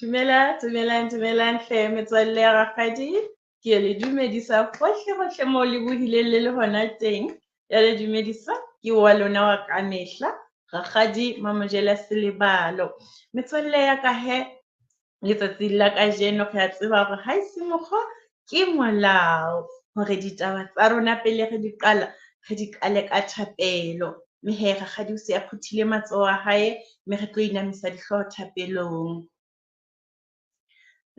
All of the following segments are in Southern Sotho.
Dumelang hle metswalle ya rakgadi. Ke le dumedisa hohle moo le bohileng le hona teng. Ya le dumedisa ke wa lona wa ka mehla. Rakgadi Mamojela Selebalo. Metswalle ya ka he, letsatsing la kajeno re a tseba hore ha ese mokgwa ke molao hore ditaba tsa rona pele re di qala, re di qale ka thapelo. Mme he rakgadi o se a phuthile matsoho a hae, mme re tlo inamisa dihlooho thapelong.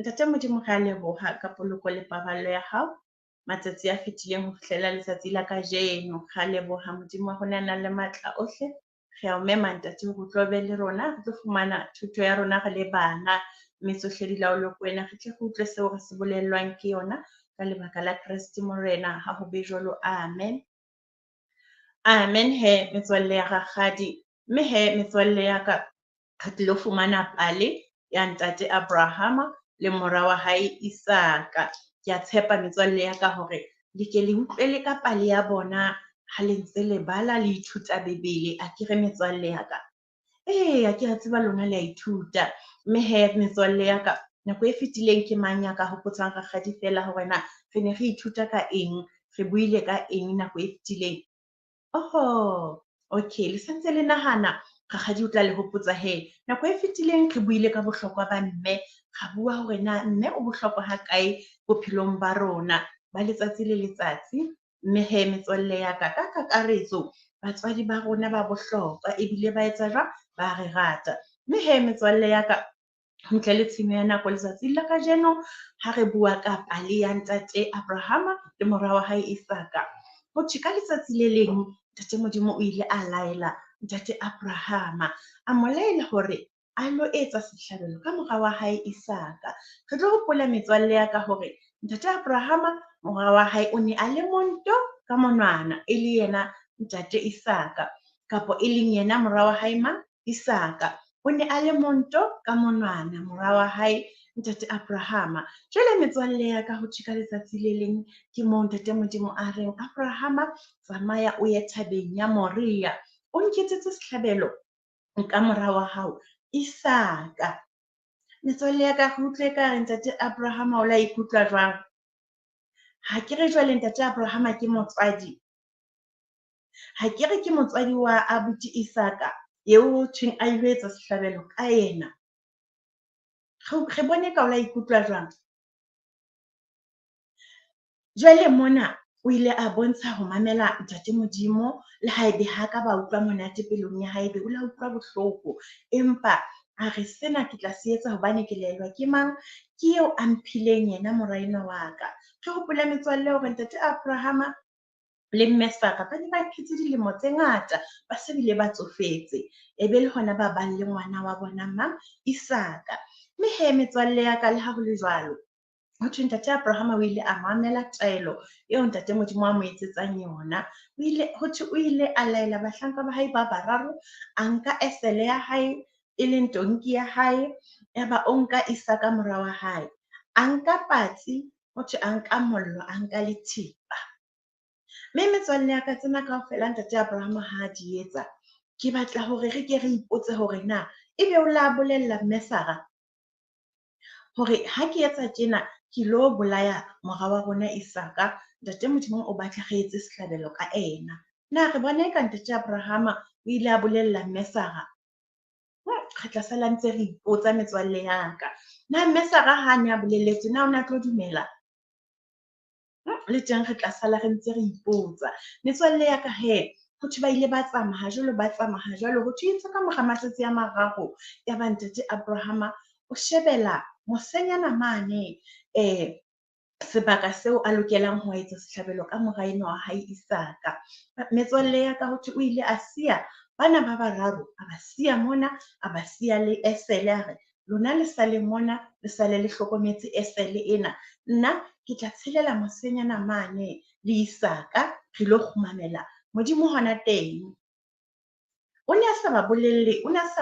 Ntate Modimo re a leboha ka poloko le paballo ya hao. Matsatsi a fetileng ho fihlela letsatsi la kajeno. Re a leboha Modimo wa rona na le matla ohle. Re a o mema ntate hore o tlo be le rona, re tlo fumana thuto ya rona re le bana. Mme tsohle di laolwe ke wena, re tle re utlwe seo re se bolellwang ke yona ka lebaka la Kreste Morena, ha ho be jwalo. Amen. Amen he metswalle ya rakgadi. Mme he metswalle ya ka, re tlilo fumana pale ya ntate Abrahama le mora wa hae Isaka. Ke a tshepa metswalle ya ka hore le ke le utlwele ka pale ya bona ha le ntse le bala le ithuta Bebele. Akere metswalle ya ka? Eya, ke a tseba lona le a ithuta. Mme he metswalle ya ka, nako e fetileng ke mang ya ka hopotsang rakgadi feela hore na re ne re ithuta ka eng, re buile ka eng nako e fetileng? Okay, le santse le nahana rakgadi o tla le hopotsa he. Nako e fetileng re buile ka bohlokwa ba mme, ra bua hore na mme o bohlokwa ha kae bophelong ba rona ba letsatsi le letsatsi. Mme he metswalle ya ka, ka kakaretso batswadi ba rona ba bohlokwa ebile ba etsa jwang? Ba re rata. Mme he metswalle ya ka, ntle le tshenyo ya nako letsatsing la kajeno, ha re bua ka pale ya ntate Abrahama le mora wa hae Isaka. Hothwe ka letsatsi le leng ntate Modimo o ile a laela ntate Abrahama, a mo laela hore a lo etsa sehlabelo ka mora wa hae Isaka. Re tlo hopola metswalle ya ka hore ntate Abrahama mora wa hae o ne a le monto ka monwana, e le yena ntate Isaka, kapo e leng yena mora wa hae mang? Isaka. O ne a le monto ka monwana mora wa hae ntate Abrahama. Jwale metswalle ya ka, hothwe ka letsatsi le leng ke moo ntate Modimo a reng, Abrahama tsamaya o ye thabeng ya Moria, o nketsetse sehlabelo ka mora wa hao Isaka. Metswalle ya ka, re utlwe ka re ntate Abrahama o la ikutlwa jwang? Ha ke re jwale ntate Abrahama ke motswadi, ha ke re ke motswadi wa abuti Isaka eo hothweng a ilo etsa sehlabelo ka yena. Re bone ka o la ikutlwa jwang? Jwale mona o ile a bontsha ho mamela ntate Modimo, le haebe ha ka ba utlwa monate pelong ya haebe o la utlwa bohloko, empa a re sena ke tla se etsa hobane ke laelwa ke mang? Ke eo a mphileng yena moraina wa ka. Re hopole metswalle hore ntate Abrahama le mme Sara ba ne ba phetse dilemo tse ngata, ba se bile ba tsofetse. E be le hona ba bang le ngwana wa bona mang? Isaka. Mme he metswalle ya ka, le ha ho le jwalo, hothwe ntate Abrahama o ile a mamela taelo eo ntate Modimo a mo etsetsang yona. Hothwe o ile a laela bahlanka ba hae ba bararo, a nka esele ya hae e leng tonki ya hae, yaba o nka Isaka mora wa hae, a nka patsi, hothwe a nka mollo, a nka le thipa. Mme metswalle ya ka, tsena kaofela ntate Abrahama ha di etsa, ke batla hore re ke re ipotse hore na ebe o la bolella mme Sara hore ha ke etsa tjena ke lo bolaya mora wa rona Isaka, ntate Modimo o batla re etse sehlabelo ka ena. Na re bona eka ntate Abrahama o ile a bolella mme Sara? Re tla sala ntse re ipotsa metswalle ya ka, na mme Sara ha ne a bolelletswe, na o na tlo dumela? Le teng re tla sala re ntse re ipotsa. Metswalle ya ka he, hothwe ba ile ba tsamaya jwalo, hothwe e ntse ka mora matsatsi a mararo, yaba ntate Abrahama o shebela mosenyana mane sebaka seo a lokelang ho etsa sehlabelo ka moraina wa hae Isaka. Metswalle ya ka, hothwe o ile a siya bana ba bararo, a ba siya mona, a ba siya le esele, a re lona le sale mona, le sale le hlokometse esele ena. Nna ke tla tshelela mosenyana mane le Isaka, re lo kgumamela Modimo hona teng. O ne a sa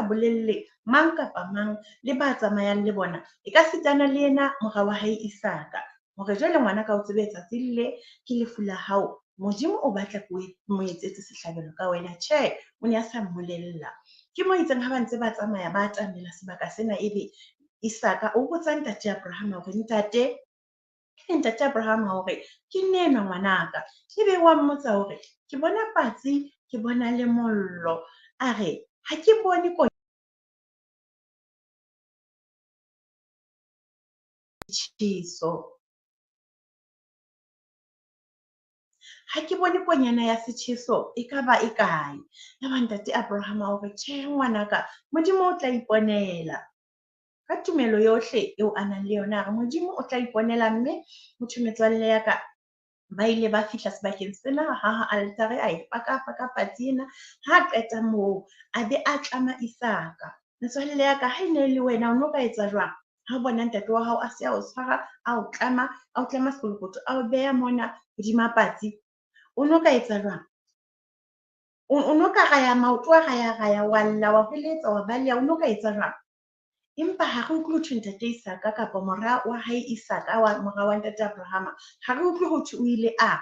bolelle mang kapa mang le ba tsamayang le bona, e ka sitana le yena mora wa hae Isaka, hore jwale ngwana ka o tsebe tsatsing le ke lefu la hao, Modimo o batla ko mo etsetse sehlabelo ka wena. Tjhe, o ne a sa mmolella. Ke mo itseng ha ba ntse ba tsamaya ba atamela sebaka sena, ebe Isaka o botsa ntate Abraham hore ntate Abraham hore ke nena ngwanaka. Ebe wa mmotsa hore ke bona patsi, ke bona le mollo. A re ha ke bone tjheso. Ha ke bone konyana ya setjheso e ka ba e kae. Yaba ntate Abraham hore tjhe ngwanaka, Modimo o tla iponela. Ka tumelo yohle eo a nang le yona, re Modimo o tla iponela, mme motho metswalle ya ka ba ile ba fihla sebakeng sena, ha altare a e paka patsi ena. Ha qeta moo a be a tlama Isaka. Metswalle ya ka, ha e ne le wena o no ka etsa jwang? Ha o bona ntate wa hao a se a o tshwara, a o tlama sekolokotho, a o beha mona hodima patsi, o no ka etsa jwang? O no ka raya maoto a raya, wa lla, wa hweletsa, wa baleha, o no ka etsa jwang? Empa ha re utlwe hothwe ntate Isaka kapa mora wa hae Isaka, mora wa ntate Abrahama, ha re utlwe hothwe o ile a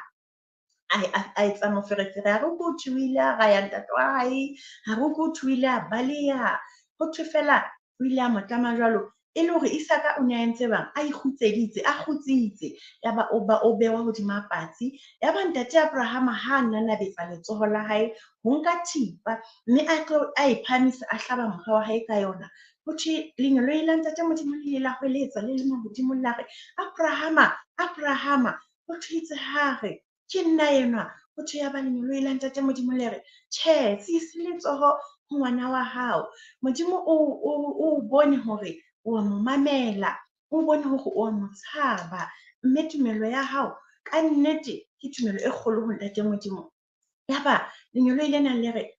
etsa moferefere. Ha re utlwe hothwe o ile a raya ntate wa hae, ha re utlwe hothwe o ile a baleha. Hothwe fela o ile a mo tlama jwalo, e le hore Isaka o ne a entse bang? A ikgutseditse, a kgutsitse. Yaba o bewa hodima patsi. Yaba ntate Abrahama ha nanabetsa letsoho la hae ho nka thipa, mme a e phahamisa, a hlaba mora wa hae ka yona. Hothwe lenyolo la ntate Modimo le ile la hweletsa le leng hodimo la re, Abrahama. Hothwe itse ha re ke nna enwa. Hothwe yaba lenyolo la ntate Modimo le re, tjhe, siise letsoho ho ngwana wa hao. Modimo o bone hore o a mo mamela, o bone hore o a mo tshaba, mme tumelo ya hao ka nnete ke tumelo e kgolo ho ntate Modimo. Yaba lenyolo lena le re,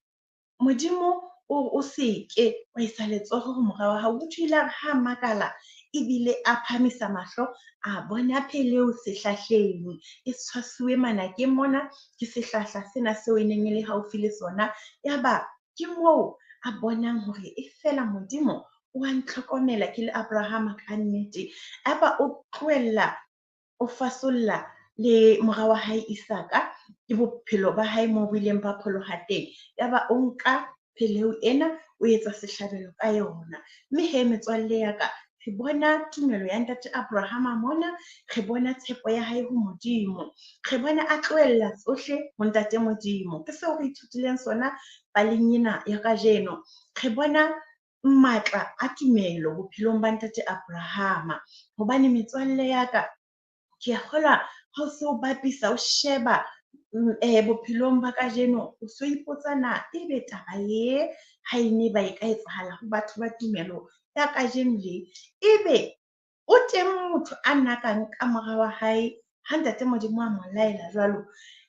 Modimo o se ke wa isa letsoho ho mora wa hao. Hothwe ile ha makala ebile a phamisa mahlo, a bona pheleu sehlahleng, e tshwasuwe manakeng mona ke sehlahla sena seo e neng e le haufi le sona. Yaba ke moo a bonang hore e fela Modimo o a ntlhokomela ke le Abrahama ka nnete. Yaba o fasolla le mora wa hae Isaka ke bophelo ba hae moo bo ileng ba pholoha teng. Yaba o nka pheleu ena o etsa sehlabelo ka yona. Mme he metswalle ya ka, re bona tumelo ya ntate Abrahama mona, re bona tshepo ya hae ho Modimo, re bona a tlohella tsohle ho ntate Modimo. Ke seo re ithutileng sona paleng ena ya kajeno. Re bona matla a tumelo bophelong ba ntate Abrahama. Hobane metswalle ya ka, ke a kgolwa ha o se o bapisa, o sheba bophelong ba kajeno, o so ipotsa na ebe taba ha e ne ba e ka etsahala ho batho ba tumelo ya kajeno le, ebe o teng motho a nakang ka mora wa hae ha ntate Modimo a mo laela jwalo.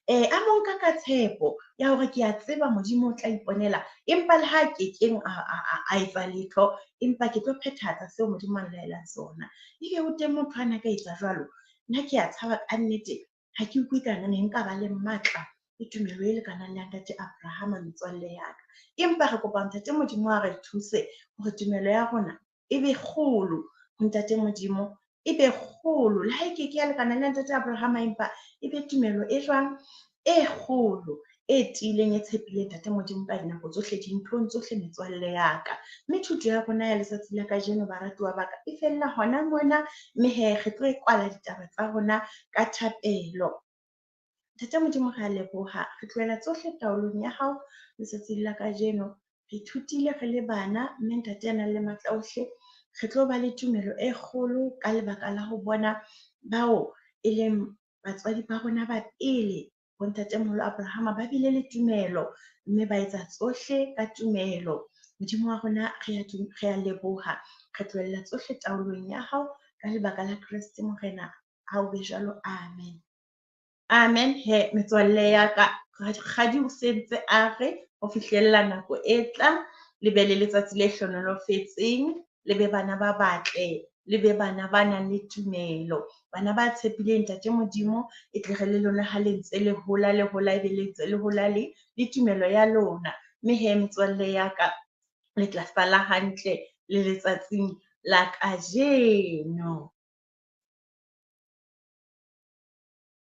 A mo nka ka tshepo ya hore ke a tseba Modimo o tla iponela, empa le ha ke keng a etsa letho, empa ke tlo phethahatsa seo Modimo a nlaelang sona. Ebe o teng motho a na ka etsa jwalo. Nna ke a tshaba ka nnete, ha ke utlwe ka ne nka ba le matla le tumelo e lekanang le ya ntate Abrahama metswalle ya ka. Empa re kopa ntate Modimo a re thuse hore tumelo ya rona e be kgolo ho ntate Modimo, e be kgolo. Le ha e ke ya lekana le ntate Abrahama, empa e be tumelo e jwang? E kgolo, e tiileng, e tshepileng ntate Modimo ka dinako tsohle, dinthong tsohle metswalle ya ka. Mme thuto ya rona ya letsatsi la kajeno baratuwa ba ka e fella hona mona, mme re tlo kwala ditaba tsa rona ka thapelo. Ntate Modimo re a leboha, re tlohela tsohle taolong ya hao letsatsing la kajeno. Re ithutile re le bana, mme ntate ya nang le matla ohle, re tlo ba le tumelo e kgolo ka lebaka la ho bona bao e leng batswadi ba rona ba pele, bo ntatemoholo Abrahama, ba bile le tumelo, mme ba etsa tsohle ka tumelo. Modimo wa rona re a leboha, re tlohella tsohle taolong ya hao ka lebaka la Kreste Morena. Ha o be jwalo, amen. Amen. He metswalle ya ka, kgadi o sentse a re ho fihlella nako e tlang, le be le letsatsi le hlonolofetseng, le be bana ba batle, le be bana ba nang le tumelo, bana ba tshepileng ntate Modimo. E tle re le lona ha le ntse le hola, e be le ntse le hola le tumelo ya lona. Mme he metswalle ya ka, le tla sala hantle le letsatsing la kajeno.